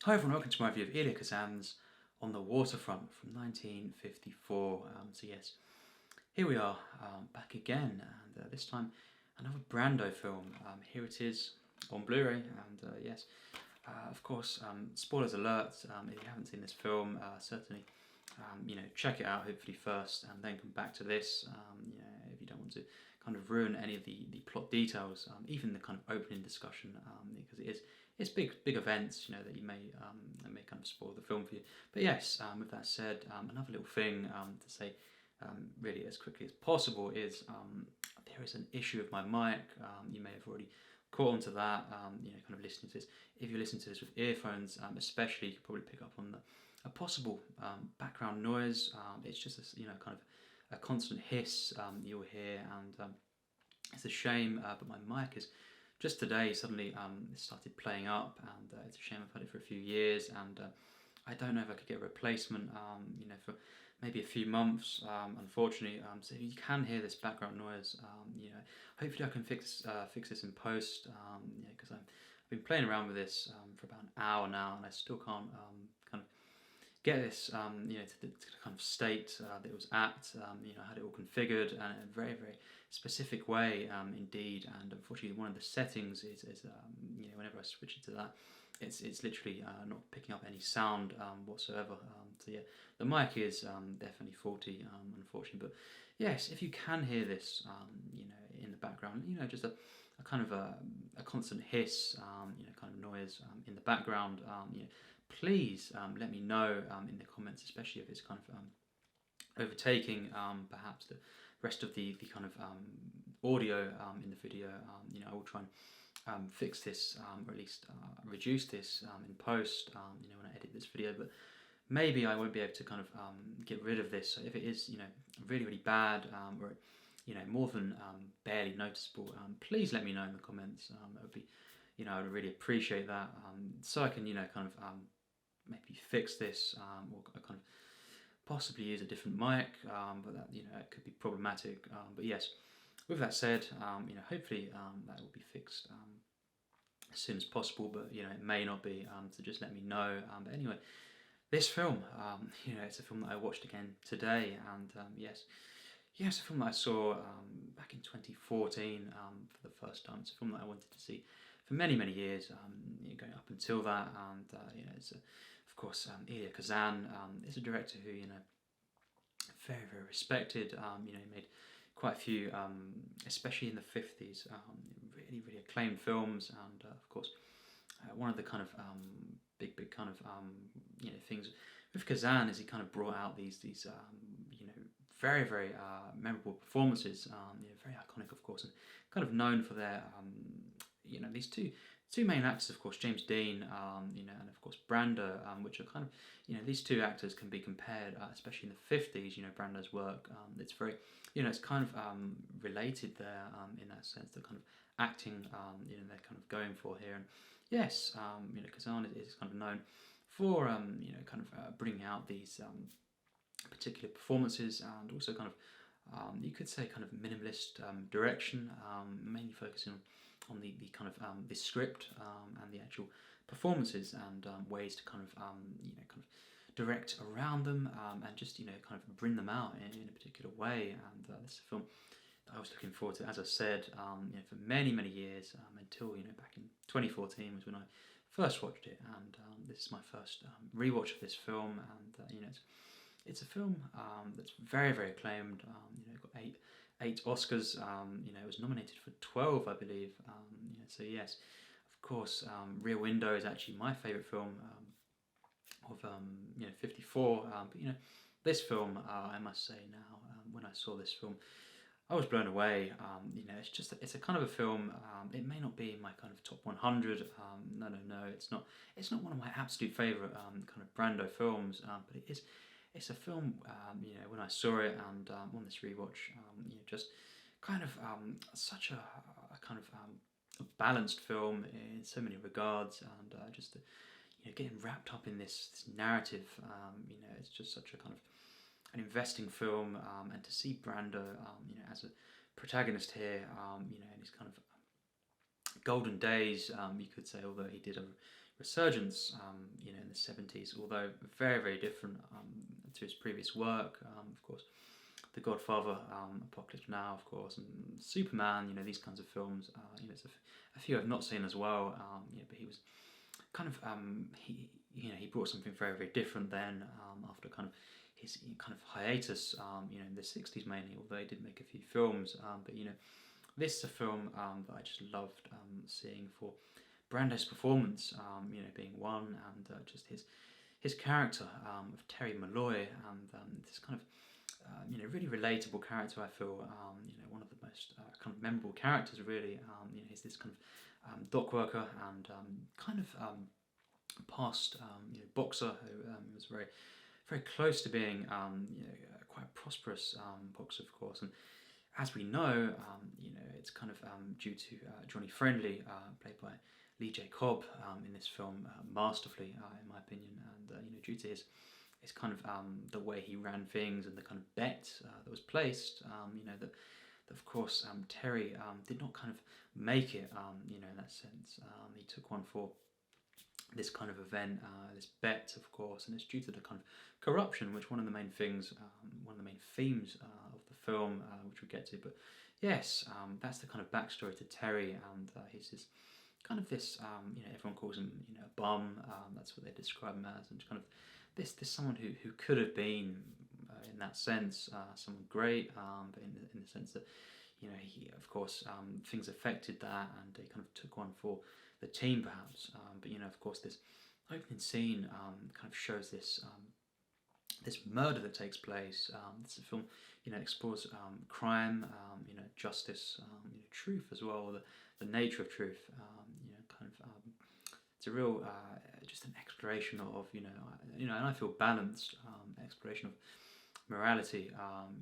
Hi everyone, welcome to my review of Elia Kazan's On the Waterfront from 1954. So yes, here we are, back again, and this time another Brando film. Here it is on Blu-ray, and yes, of course, spoilers alert. If you haven't seen this film, certainly check it out hopefully first, and then come back to this. If you don't want to kind of ruin any of the plot details, even the kind of opening discussion, because it's big events, that you may that may kind of spoil the film for you. But yes, with that said, another little thing to say, really as quickly as possible, is there is an issue with my mic. You may have already caught onto that. Kind of listening to this. If you listen to this with earphones, especially, you could probably pick up on a possible background noise. It's just kind of a constant hiss you'll hear, and it's a shame. But my mic is just today suddenly it started playing up, and it's a shame. I've had it for a few years, and I don't know if I could get a replacement. For maybe a few months. Unfortunately, so you can hear this background noise. Hopefully I can fix this in post. Because I've been playing around with this for about an hour now, and I still can't kind of get this to the kind of state that it was at. I had it all configured in a very, very specific way indeed, and unfortunately one of the settings is whenever I switch it to that, it's literally not picking up any sound whatsoever. So yeah, the mic is definitely faulty, unfortunately. But yes, if you can hear this in the background, just a kind of a constant hiss, kind of noise in the background, please let me know in the comments, especially if it's kind of overtaking perhaps the rest of the kind of audio in the video. I will try and fix this, or at least reduce this in post, when I edit this video. But maybe I won't be able to kind of get rid of this. So if it is really, really bad, or more than barely noticeable, please let me know in the comments. That would be, I would really appreciate that, so I can kind of maybe fix this, or kind of possibly use a different mic, but that it could be problematic. But yes, with that said, hopefully that will be fixed as soon as possible. But it may not be. So just let me know. But anyway, this film, it's a film that I watched again today, and yes, it's a film that I saw back in 2014 for the first time. It's a film that I wanted to see for many, many years, going up until that, and it's of course Elia Kazan is a director who very, very respected. He made quite a few, especially in the 50s, really, really acclaimed films, and of course one of the kind of big kind of things with Kazan is he kind of brought out these very, very memorable performances, very iconic, of course, and kind of known for their these two main actors, of course, James Dean, and of course Brando, which are kind of, these two actors can be compared, especially in the 50s. Brando's work, it's very, it's kind of related there in that sense, the kind of acting, they're kind of going for here. And yes, Kazan is kind of known for, kind of bringing out these particular performances, and also kind of, you could say, kind of minimalist direction, mainly focusing on the kind of the script and the actual performances, and ways to kind of kind of direct around them, and just kind of bring them out in a particular way. And this is a film that I was looking forward to, as I said, for many, many years, until back in 2014 was when I first watched it, and this is my first rewatch of this film, and it's a film that's very, very acclaimed. Got eight Oscars. It was nominated for 12, I believe. So yes, of course, Rear Window is actually my favourite film of 54. But this film, I must say now, when I saw this film, I was blown away. It's a kind of a film. It may not be in my kind of top 100. No, it's not. It's not one of my absolute favourite kind of Brando films. But it is. It's a film, when I saw it, and on this rewatch, just kind of such a kind of a balanced film in so many regards, and just getting wrapped up in this narrative. It's just such a kind of an investing film, and to see Brando, as a protagonist here, in his kind of golden days, you could say, although he did have a resurgence, in the 70s, although very, very different to his previous work. Of course, The Godfather, Apocalypse Now, of course, and Superman, these kinds of films. There's a few I've not seen as well, but he was kind of, he brought something very, very different then, after kind of his kind of hiatus, in the 60s mainly, although he did make a few films, but this is a film that I just loved seeing for Brando's performance, being one, and just his character of Terry Malloy, and this kind of really relatable character. I feel one of the most kind of memorable characters. Really, he's this kind of dock worker and kind of past boxer who was very, very close to being quite a prosperous boxer, of course. And as we know, it's kind of due to Johnny Friendly, played by Lee J. Cobb in this film, masterfully, in my opinion, and due to his kind of the way he ran things and the kind of bet that was placed, that of course Terry did not kind of make it, in that sense. He took one for this kind of event, this bet, of course, and it's due to the kind of corruption, which one of the main things, one of the main themes of the film, which we'll get to. But yes, that's the kind of backstory to Terry, and he's this kind of this, everyone calls him, a bum. That's what they describe him as, and kind of this someone who could have been, in that sense, someone great, but in the sense that, he, of course, things affected that, and he kind of took one for the team, perhaps. But of course, this opening scene kind of shows this this murder that takes place. This film, explores crime, justice, truth as well, the nature of truth. Kind of it's a real just an exploration of and I feel balanced exploration of morality.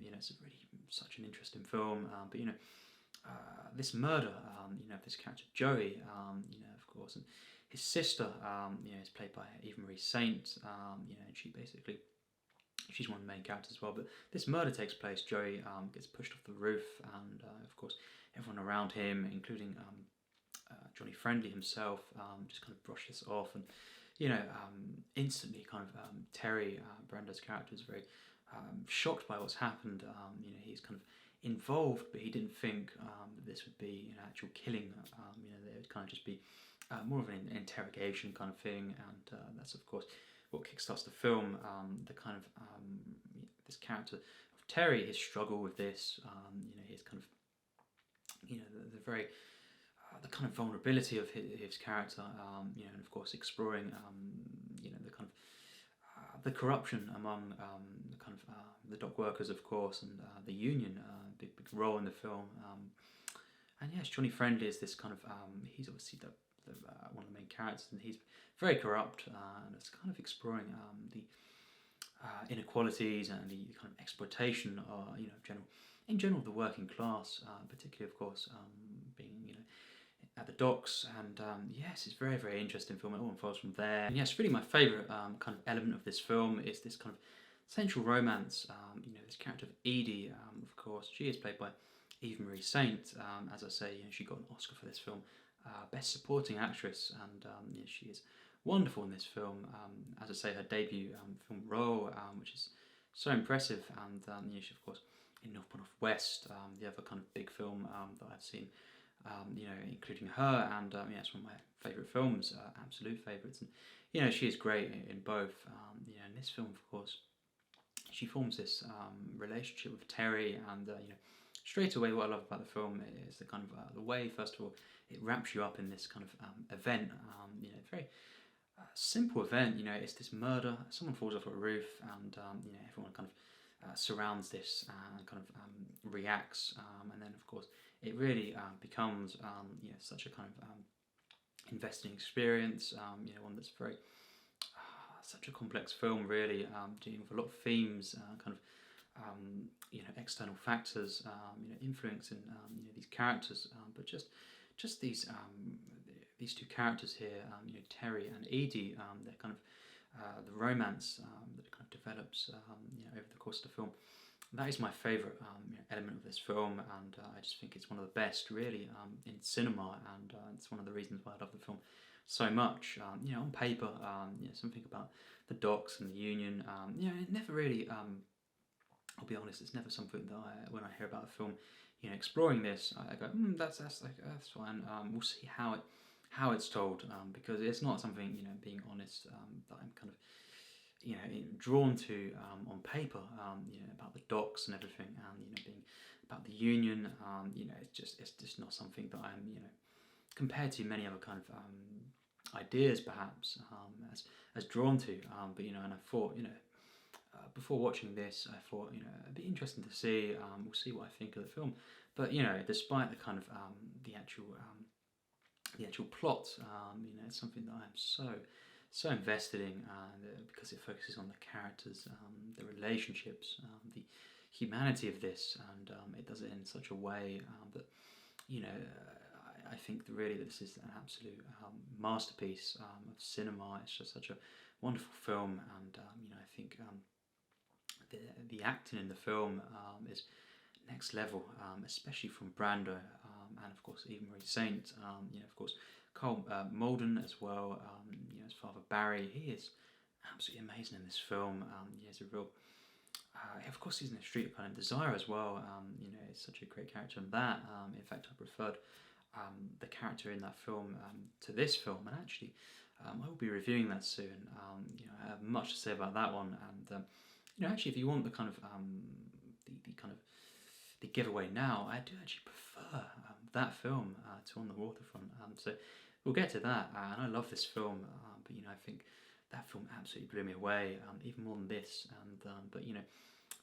It's a really such an interesting film. But this murder, of this character Joey, of course, and his sister, is played by Eva Marie Saint, and she's one of the main characters as well. But this murder takes place. Joey gets pushed off the roof, and of course, everyone around him, including Johnny Friendly himself, just kind of brush this off, and instantly, kind of Terry, Brando's character, is very shocked by what's happened. He's kind of involved, but he didn't think that this would be an actual killing. That it would kind of just be more of an interrogation kind of thing, and that's of course what kickstarts the film. The kind of this character of Terry, his struggle with this, his kind of the very the kind of vulnerability of his character, and of course exploring the kind of the corruption among the kind of the dock workers, of course, and the union, big role in the film. And yes, Johnny Friendly is this kind of he's obviously the one of the main characters, and he's very corrupt, and it's kind of exploring the inequalities and the kind of exploitation, in general the working class, particularly of course being at the docks, and yes, it's a very, very interesting film. It all unfolds from there. And yes, really my favourite kind of element of this film is this kind of central romance. This character of Edie, of course, she is played by Eva Marie Saint. As I say, she got an Oscar for this film, Best Supporting Actress, and she is wonderful in this film. As I say, her debut film role, which is so impressive, and she, of course, in North by Northwest, the other kind of big film that I've seen. Including her, and it's one of my favourite films, absolute favourites. And she is great in both. In this film, of course, she forms this relationship with Terry, and straight away, what I love about the film is the kind of the way, first of all, it wraps you up in this kind of event. Very simple event. It's this murder. Someone falls off a roof, and everyone kind of surrounds this and kind of reacts, and then of course it really becomes such a kind of investing experience, one that's very such a complex film, really dealing with a lot of themes, kind of external factors, influencing these characters, but just these two characters here, Terry and Edie, they're kind of the romance that kind of develops over the course of the film. That is my favourite element of this film, and I just think it's one of the best, really, in cinema, and it's one of the reasons why I love the film so much. On paper, something about the docks and the Union. It never really. I'll be honest, it's never something that when I hear about a film, exploring this, I go, that's fine. We'll see how it's told, because it's not something, being honest, that I'm kind of, drawn to on paper, about the docks and everything, and being about the Union. It's just not something that I'm, compared to many other kind of ideas, perhaps, as drawn to. But and I thought, before watching this, I thought, it'd be interesting to see. We'll see what I think of the film. But despite the kind of the actual plot, it's something that I'm so invested in, because it focuses on the characters, the relationships, the humanity of this, and it does it in such a way that I think that really this is an absolute masterpiece of cinema. It's just such a wonderful film, and I think the acting in the film is next level, especially from Brando, and of course even Marie Saint. Of course Karl, Malden as well. His father Barry, he is absolutely amazing in this film. He has a real, of course he's in the Street of Pain and Desire as well. He's such a great character in that. In fact, I preferred the character in that film to this film, and actually I will be reviewing that soon. I have much to say about that one, and actually, if you want the kind of the giveaway now, I do actually prefer that film to On the Waterfront. So we'll get to that, and I love this film, but I think that film absolutely blew me away, even more than this. And but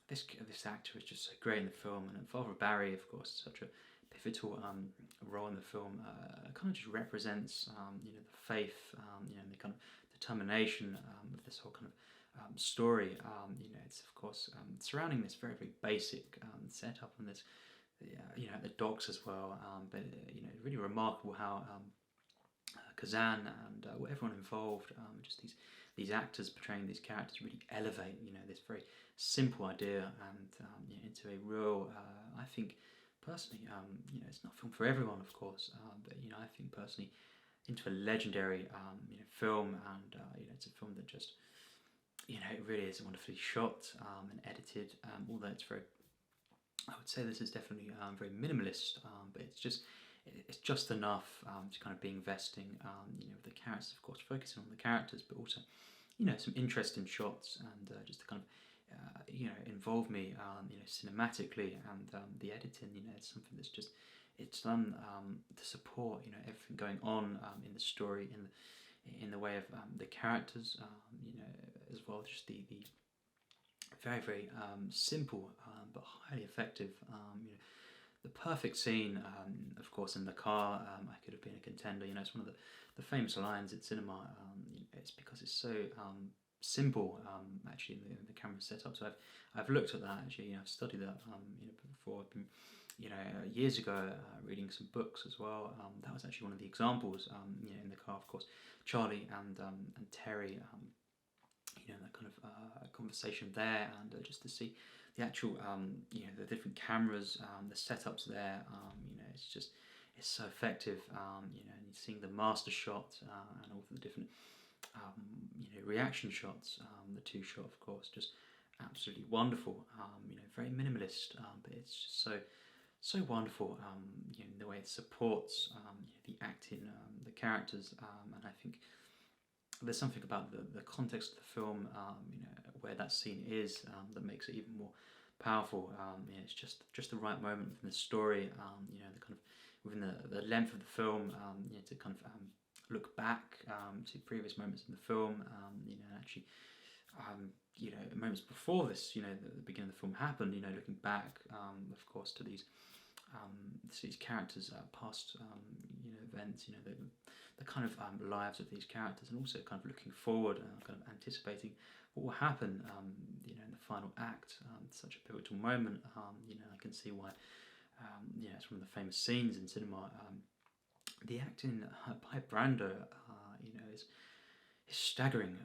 this actor is just so great in the film, and Father Barry, of course, such a pivotal role in the film. Kind of just represents the faith, and the kind of determination of this whole kind of story. It's of course surrounding this very basic setup, and this the docks as well. But really remarkable how Kazan and everyone involved, just these actors portraying these characters, really elevate this very simple idea and into a real. I think personally, it's not a film for everyone, of course, but I think personally into a legendary film, and it's a film that just. It really is wonderfully shot and edited, although it's very, I would say this is definitely very minimalist, but it's just enough to kind of be investing, with the characters, of course, focusing on the characters, but also, some interesting shots, and just to kind of, involve me, cinematically, and the editing, it's something that's just, it's done to support, everything going on in the story, in the way of the characters, as well, just the very simple but highly effective. The perfect scene, of course, in the car. I could have been a contender. It's one of the famous lines at cinema. It's because it's so simple, actually, in the camera setup. So I've looked at that, actually. I've studied that before. I've been years ago reading some books as well. That was actually one of the examples. In the car, of course, Charlie and Terry. That kind of conversation there, and just to see the actual, the different cameras, the setups there. It's so effective. And you're seeing the master shot and all the different, reaction shots. The two shot, of course, just absolutely wonderful. Very minimalist, but it's just so wonderful. In the way it supports the acting, the characters, and I think. There's something about the context of the film, where that scene is, that makes it even more powerful. It's just the right moment within the story, the kind of within the length of the film, to kind of look back to previous moments in the film, actually, moments before this, the beginning of the film happened. Looking back, of course, to these characters' past, events, the kind of lives of these characters, and also kind of looking forward, kind of anticipating what will happen, in the final act. Such a pivotal moment. I can see why. It's one of the famous scenes in cinema. The acting by Brando, is staggering.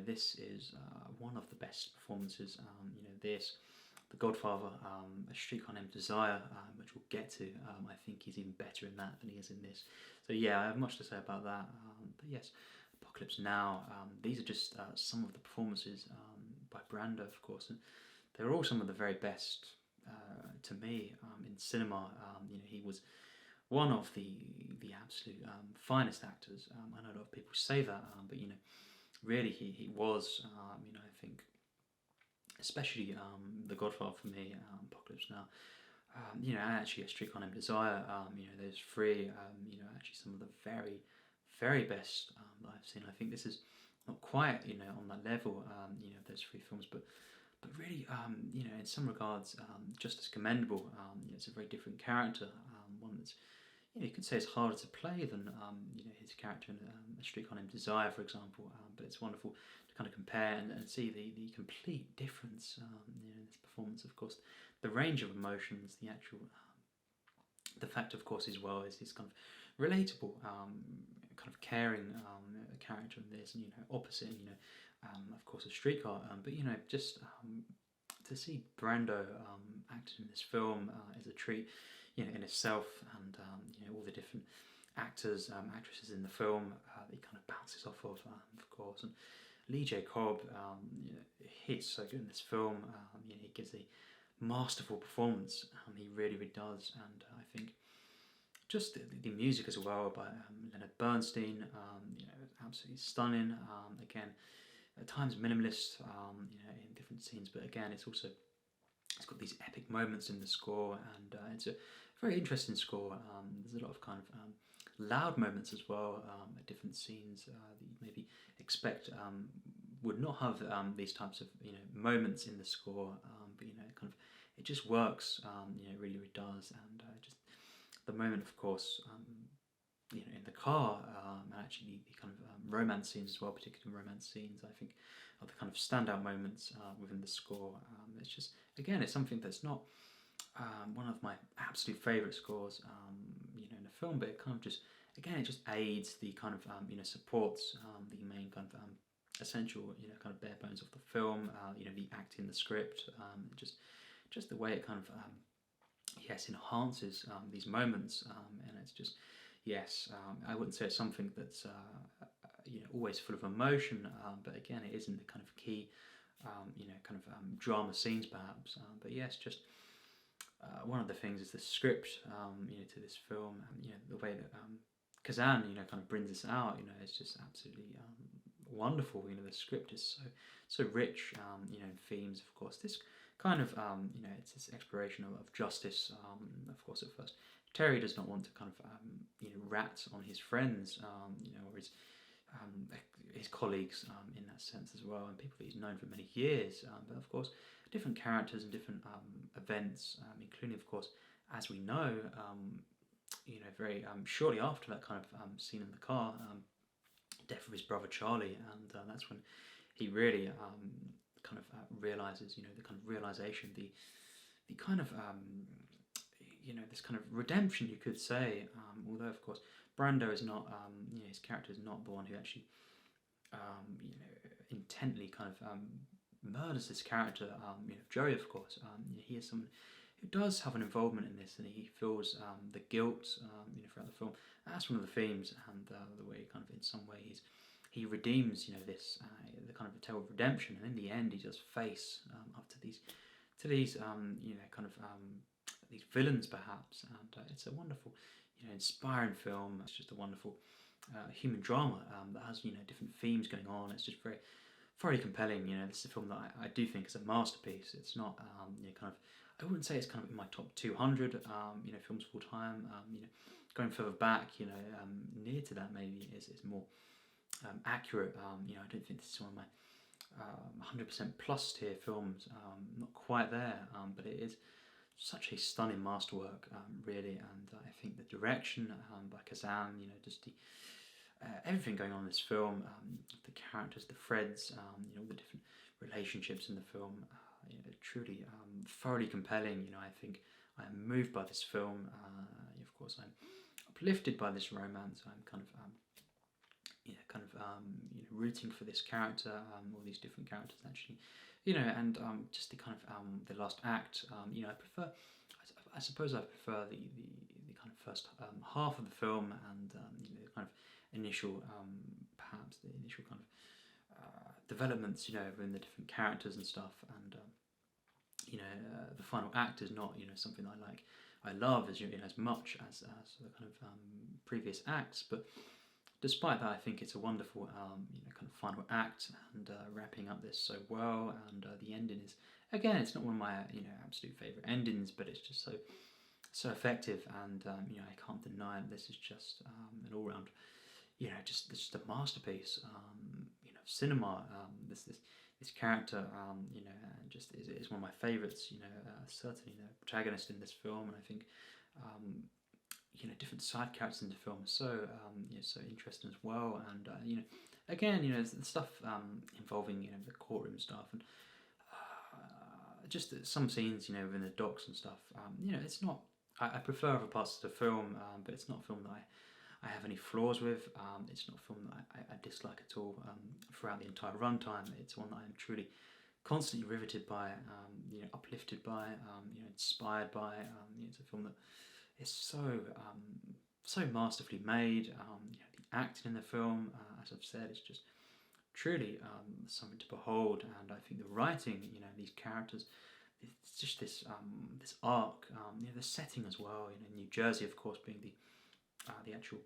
This is one of the best performances. This The Godfather, A Streetcar Named Desire, which we'll get to. I think he's even better in that than he is in this. So yeah, I have much to say about that. But yes, Apocalypse Now. These are just some of the performances by Brando, of course, and they're all some of the very best to me in cinema. He was one of the absolute finest actors. I know a lot of people say that, but really he was. I think, especially The Godfather for me, Apocalypse Now. Actually, A Streetcar Named Desire. Those three. Actually some of the very, very best that I've seen. I think this is not quite, on that level. Those three films, but really, in some regards, just as commendable. It's a very different character. One that's, you could say it's harder to play than, his character in A Streetcar Named Desire, for example. But it's wonderful to kind of compare and see the complete difference in this performance. Of course, the range of emotions, the actual, the fact, of course, as well, is this kind of relatable, kind of caring character in this, and opposite, of course, A Streetcar. But just to see Brando acting in this film is a treat, in itself, and all the different actors, actresses in the film that he kind of bounces off of course. And Lee J. Cobb, he's so good in this film. He gives a masterful performance. He really, really does. And I think just the music as well by Leonard Bernstein, absolutely stunning. Again, at times minimalist, in different scenes, but again, it's got these epic moments in the score, and it's a very interesting score. There's a lot of kind of loud moments as well at different scenes that you maybe expect would not have these types of moments in the score, but it just works. Really, really does, and just the moment, of course, in the car, and actually the kind of romance scenes as well, particularly romance scenes, I think, are the kind of standout moments within the score. It's just, again, it's something that's not one of my absolute favourite scores, in a film, but it kind of just, again, it just aids the kind of, supports the main kind of essential, kind of bare bones of the film, the acting, the script, just the way it kind of, enhances these moments, and it's just, yes, I wouldn't say it's something that's always full of emotion, but again, it isn't the kind of key, drama scenes perhaps. But yes, just one of the things is the script, to this film, the way that Kazan, kind of brings this out, it's just absolutely wonderful. The script is so rich, in themes. Of course, this kind of, it's this exploration of justice. Of course, at first, Terry does not want to kind of, rat on his friends, or his colleagues, in that sense as well, and people that he's known for many years. But of course, different characters and different events, including, of course, as we know, very shortly after that kind of scene in the car, death of his brother Charlie, and that's when he really kind of realizes, the kind of realization, the kind of this kind of redemption, you could say, although of course Brando is not, his character is not the one who actually, intently kind of murders this character, Joey, of course. He is someone who does have an involvement in this, and he feels the guilt, throughout the film. That's one of the themes, and the way kind of in some way he redeems, this the kind of a tale of redemption, and in the end he does face up to these kind of these villains perhaps, and it's a wonderful, inspiring film. It's just a wonderful human drama that has different themes going on. It's just very, very compelling. This is a film that I do think is a masterpiece. It's not kind of, I wouldn't say it's kind of in my top 200 films of all time. Going further back, near to that maybe is more accurate. I don't think this is one of my 100% plus tier films. Not quite there, but it is such a stunning masterwork, really. And I think the direction by Kazan, just the everything going on in this film, the characters, the threads, all the different relationships in the film, truly thoroughly compelling. I think I am moved by this film. Of course, I'm uplifted by this romance. I'm kind kind of rooting for this character, all these different characters actually, and just the kind of the last act. I prefer. I suppose I prefer the kind of first half of the film and the kind of initial, perhaps the initial kind of developments, in the different characters and stuff, and the final act is not something I love as much as the kind of previous acts, but despite that, I think it's a wonderful kind of final act, and wrapping up this so well, and the ending is, again, it's not one of my absolute favourite endings, but it's just so effective, and I can't deny it. This is just an all-round just a masterpiece cinema. This character just is one of my favourites, certainly the protagonist in this film, and I think different side characters in the film are so interesting as well, and again the stuff involving the courtroom stuff, and just some scenes within the docks and stuff, it's not, I prefer other parts of the film, but it's not a film that I have any flaws with. It's not a film that I dislike at all throughout the entire runtime. It's one that I am truly constantly riveted by, uplifted by, inspired by. It's a film that is so masterfully made. The acting in the film, as I've said, is just truly something to behold. And I think the writing, these characters, it's just this arc. The setting as well. New Jersey, of course, being the actual,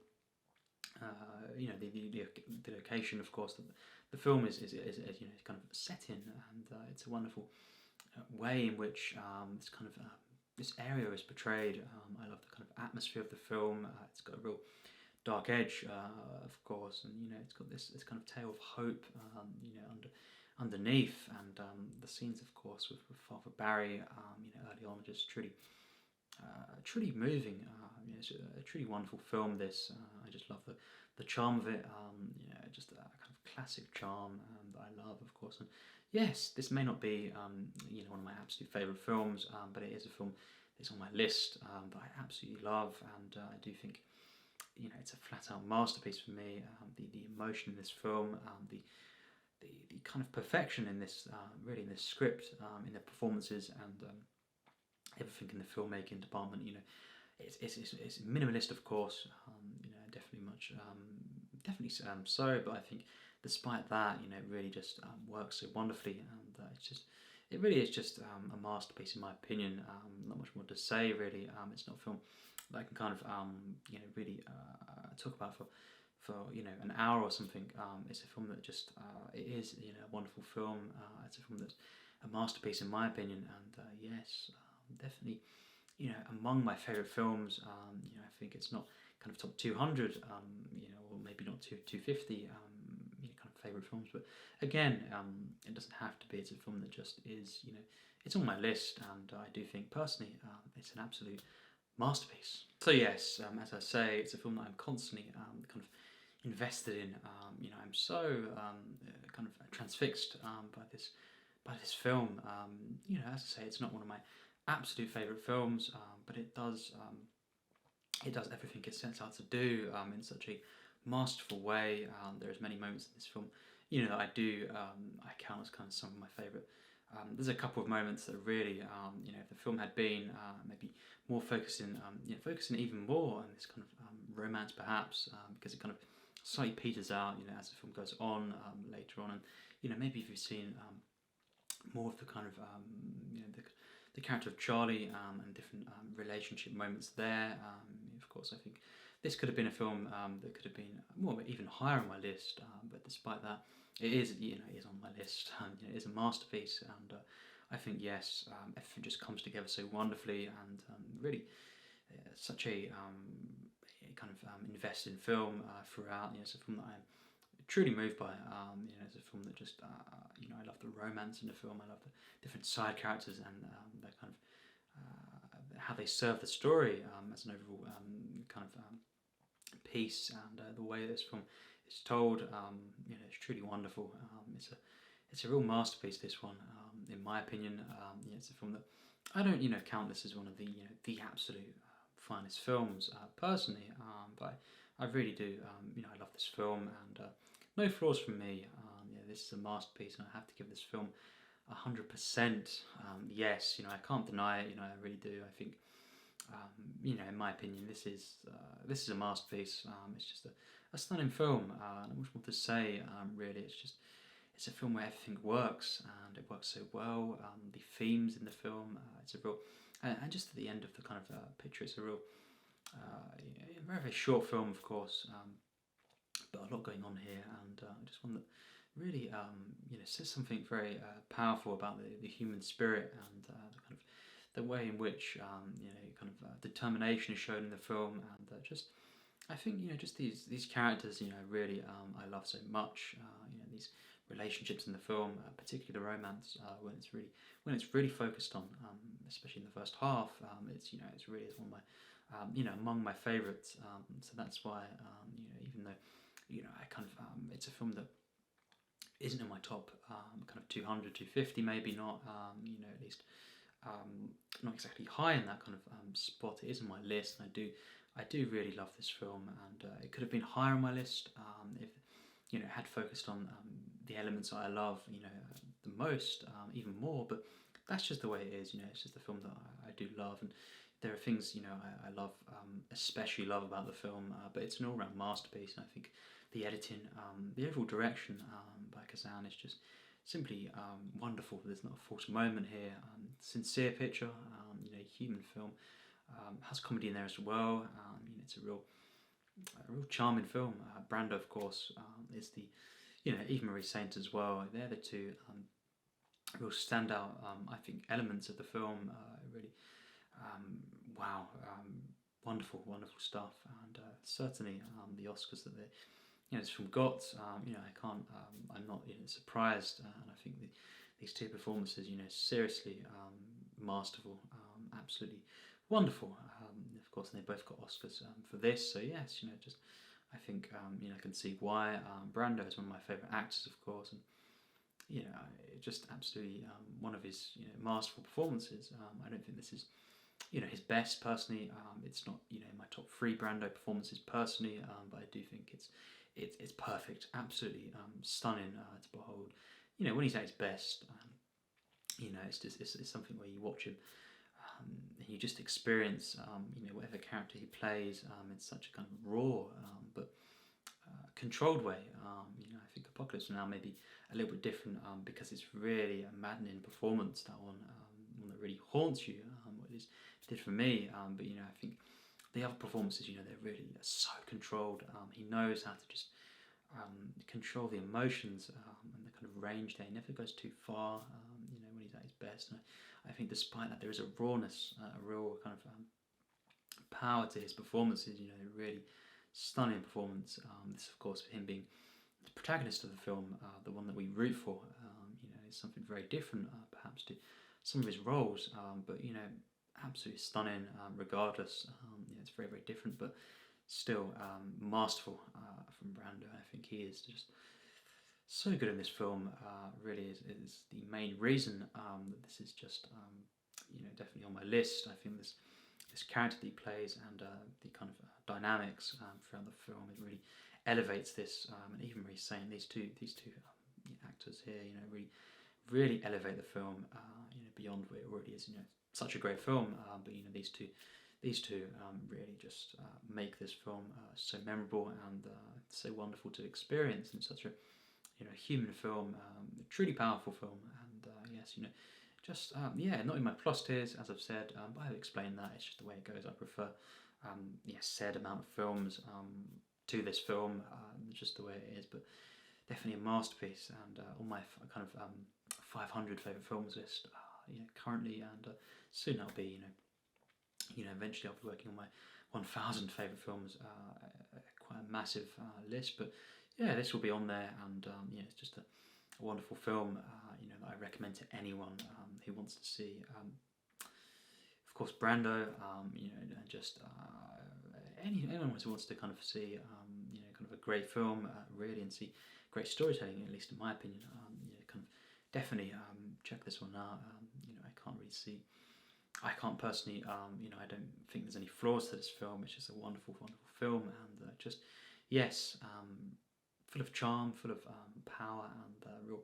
the location, of course, that the film is kind of set in, and it's a wonderful way in which this kind of this area is portrayed. I love the kind of atmosphere of the film. It's got a real dark edge, of course, and it's got this kind of tale of hope, underneath, and the scenes, of course, with Father Barry, early on, just truly moving. It's a truly wonderful film. This I just love the charm of it. Just a kind of classic charm that I love, of course. And yes, this may not be one of my absolute favourite films, but it is a film that's on my list that I absolutely love, and I do think it's a flat out masterpiece for me. The emotion in this film, the kind of perfection in this really in this script, in the performances, and everything in the filmmaking department. It's minimalist, of course. Definitely so. But I think despite that, it really just works so wonderfully, and it really is just a masterpiece in my opinion. Not much more to say really. It's not a film that I can kind of really talk about for an hour or something. It's a film that just it is a wonderful film. It's a film that's a masterpiece in my opinion, and yes, definitely among my favourite films. I think it's not kind of top 200, or maybe not 250 kind of favourite films, but again, it doesn't have to be. It's a film that just is, it's on my list, and I do think personally it's an absolute masterpiece. So yes, as I say, it's a film that I'm constantly kind of invested in. I'm so kind of transfixed by this film. As I say, it's not one of my absolute favourite films, but it does everything it sets out to do in such a masterful way. There's many moments in this film, that I count as kind of some of my favourite. There's a couple of moments that really, if the film had been maybe more focusing even more on this kind of romance, perhaps, because it kind of slightly peters out, as the film goes on later on, and maybe if you've seen more of the kind of the character of Charlie and different relationship moments there. Of course, I think this could have been a film that could have been more even higher on my list, but despite that, it is it is on my list. It is a masterpiece, and I think yes, everything just comes together so wonderfully, and really such a kind of invested film throughout. It's a film that I am truly moved by. It's a film that just I love the romance in the film. I love the different side characters and the kind of how they serve the story as an overall kind of piece, and the way this film is told. It's truly wonderful. It's a real masterpiece. This one, in my opinion. It's a film that I don't count this as one of the absolute finest films personally, but I really do. I love this film, and no flaws from me. Yeah, this is a masterpiece, and I have to give this film 100%. Yes, I can't deny it. I really do. I think, in my opinion, this is a masterpiece. It's just a stunning film. Not much more to say. Really, it's a film where everything works, and it works so well. The themes in the film, it's a real, and just at the end of the kind of picture, it's a real, very very short film, of course, but a lot going on here, and just one that really, says something very powerful about the human spirit, and the kind of the way in which kind of determination is shown in the film, and just I think just these characters really I love so much. These relationships in the film, particularly the romance, when it's really focused on, especially in the first half. It's really is one of my among my favourites. So that's why even though I kind of it's a film that isn't in my top kind of 200, 250, maybe not. At least not exactly high in that kind of spot. It is on my list, and I do really love this film, and it could have been higher on my list if it had focused on the elements that I love, the most, even more. But that's just the way it is. It's just the film that I do love, and there are things I love, especially love about the film. But it's an all-round masterpiece, and I think the editing, the overall direction by Kazan is just simply wonderful. There's not a false moment here. Sincere picture, human film. Has comedy in there as well. It's a real charming film. Brando, of course, is the, even Marie Saint as well. They're the two real standout, I think, elements of the film. Really, wow, wonderful, wonderful stuff, and certainly the Oscars that this film got. I can't. I'm not surprised, and I think these two performances, seriously masterful, absolutely wonderful. Of course, and they both got Oscars for this. So yes, just I think I can see why. Brando is one of my favourite actors, of course, and just absolutely one of his masterful performances. I don't think this is his best personally. It's not in my top 3 Brando performances personally, but I do think it's perfect, absolutely stunning to behold. When he's at his best, it's something where you watch him and you just experience whatever character he plays in such a kind of raw but controlled way. I think Apocalypse Now may be a little bit different because it's really a maddening performance, that one that really haunts you, what it did for me. But I think the other performances, they're really so controlled. He knows how to just control the emotions and the kind of range there. He never goes too far, when he's at his best. And I think despite that, there is a rawness, a real kind of power to his performances. Really stunning performance. This, of course, for him being the protagonist of the film, the one that we root for, is something very different, perhaps, to some of his roles. But absolutely stunning. Regardless, it's very very different, but still masterful from Brando. I think he is just so good in this film. Really is the main reason that this is just definitely on my list. I think this character that he plays and the kind of dynamics throughout the film, it really elevates this. And even really saying these two actors here, really elevate the film beyond what it already is. Such a great film, but these two really just make this film so memorable and so wonderful to experience in such a human film, a truly powerful film. And yes, just not in my plus tiers, as I've said, but I've explained that. It's just the way it goes. I prefer said amount of films to this film, just the way it is. But definitely a masterpiece, and on my kind of 500 favourite films list currently, and soon I'll be eventually I'll be working on my 1,000 favourite films, quite a massive list. But yeah, this will be on there, and it's just a wonderful film that I recommend to anyone who wants to see. Of course, Brando, and just anyone who wants to kind of see kind of a great film, really, and see great storytelling, at least in my opinion. Kind of definitely check this one out. I can't personally, I don't think there's any flaws to this film. It's just a wonderful, wonderful film, and just yes, full of charm, full of power, and real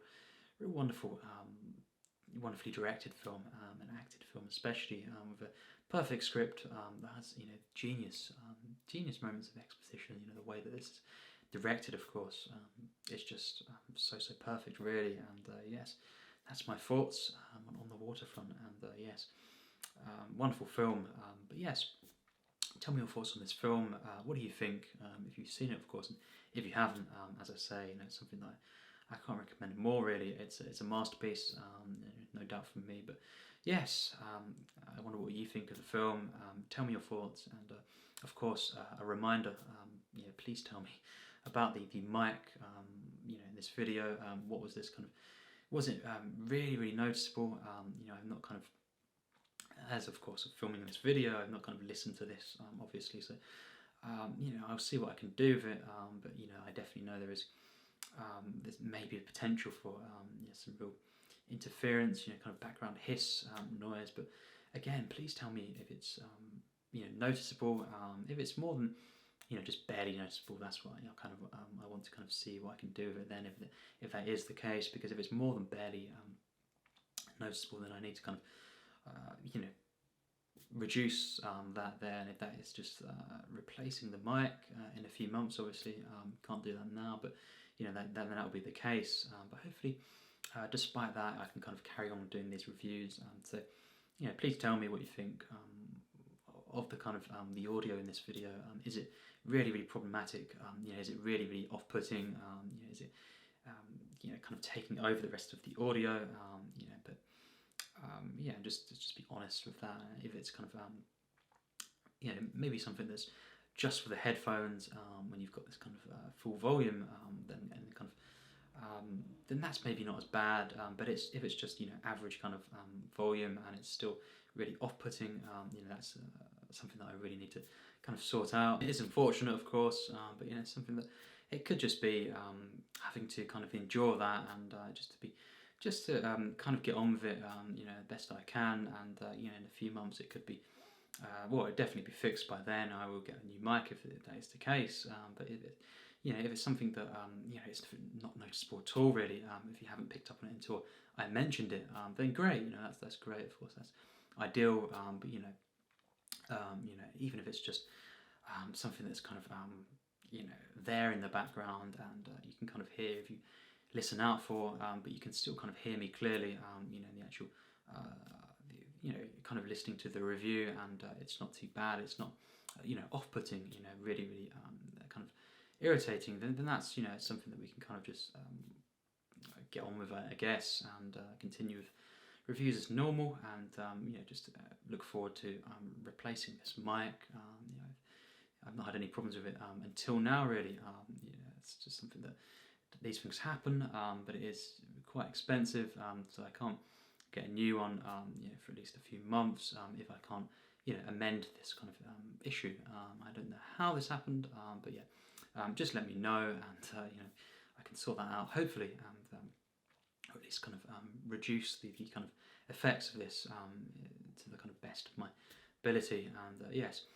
wonderful, wonderfully directed film, and acted film especially, with a perfect script that has genius moments of exposition. The way that this is directed, of course, is just so perfect, really. And yes, that's my thoughts on The Waterfront. And yes, wonderful film. But yes, tell me your thoughts on this film. What do you think? If you've seen it, of course, and if you haven't, as I say, it's something that I can't recommend more. Really, it's a masterpiece, no doubt from me. But yes, I wonder what you think of the film. Tell me your thoughts, and of course, a reminder. Please tell me about the mic. In this video, what was this kind of? Was it really noticeable? I'm not kind of, as of course of filming this video, I've not kind of listened to this, obviously, so I'll see what I can do with it, but I definitely know there's maybe a potential for some real interference, kind of background hiss, noise. But again, please tell me if it's noticeable. If it's more than just barely noticeable, that's what I want to kind of see what I can do with it then, if that is the case. Because if it's more than barely noticeable, then I need to kind of reduce that there. And if that is just replacing the mic in a few months, obviously can't do that now, but that will be the case. But hopefully, despite that, I can kind of carry on doing these reviews. So please tell me what you think of the kind of the audio in this video. Is it really problematic? Is it really off-putting? Is it kind of taking over the rest of the audio? But just be honest with that. If it's kind of maybe something that's just for the headphones, when you've got this kind of full volume, then that's maybe not as bad. But if it's just average kind of volume, and it's still really off-putting, that's something that I really need to kind of sort out. It is unfortunate, of course, but it's something that it could just be having to kind of endure that, and just to kind of get on with it, best I can. And in a few months it could be, it'd definitely be fixed by then. I will get a new mic if that is the case. But if it's something that it's not noticeable at all, really, if you haven't picked up on it until I mentioned it, then great. That's great. Of course, that's ideal. But even if it's just something that's kind of there in the background, and you can kind of hear if you listen out for, but you can still kind of hear me clearly, the actual, kind of listening to the review, and it's not too bad, it's not, off-putting, really kind of irritating, then that's, something that we can kind of just get on with, I guess, and continue with reviews as normal, and, just look forward to replacing this mic. I've not had any problems with it until now, really. It's just something that these things happen, but it is quite expensive, so I can't get a new one for at least a few months if I can't amend this kind of issue. I don't know how this happened, but just let me know, and I can sort that out, hopefully, and or at least kind of reduce the kind of effects of this to the kind of best of my ability. And yes,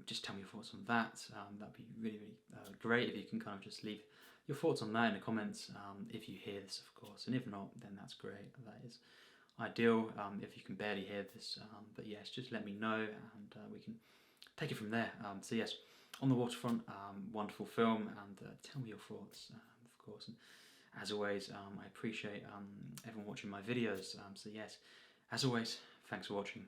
just tell me your thoughts on that. That'd be really great if you can kind of just leave your thoughts on that in the comments, if you hear this, of course, and if not, then that's great. That is ideal if you can barely hear this, but yes, just let me know, and we can take it from there. So yes, On the Waterfront, wonderful film, and tell me your thoughts, of course. And as always, I appreciate everyone watching my videos, so yes, as always, thanks for watching.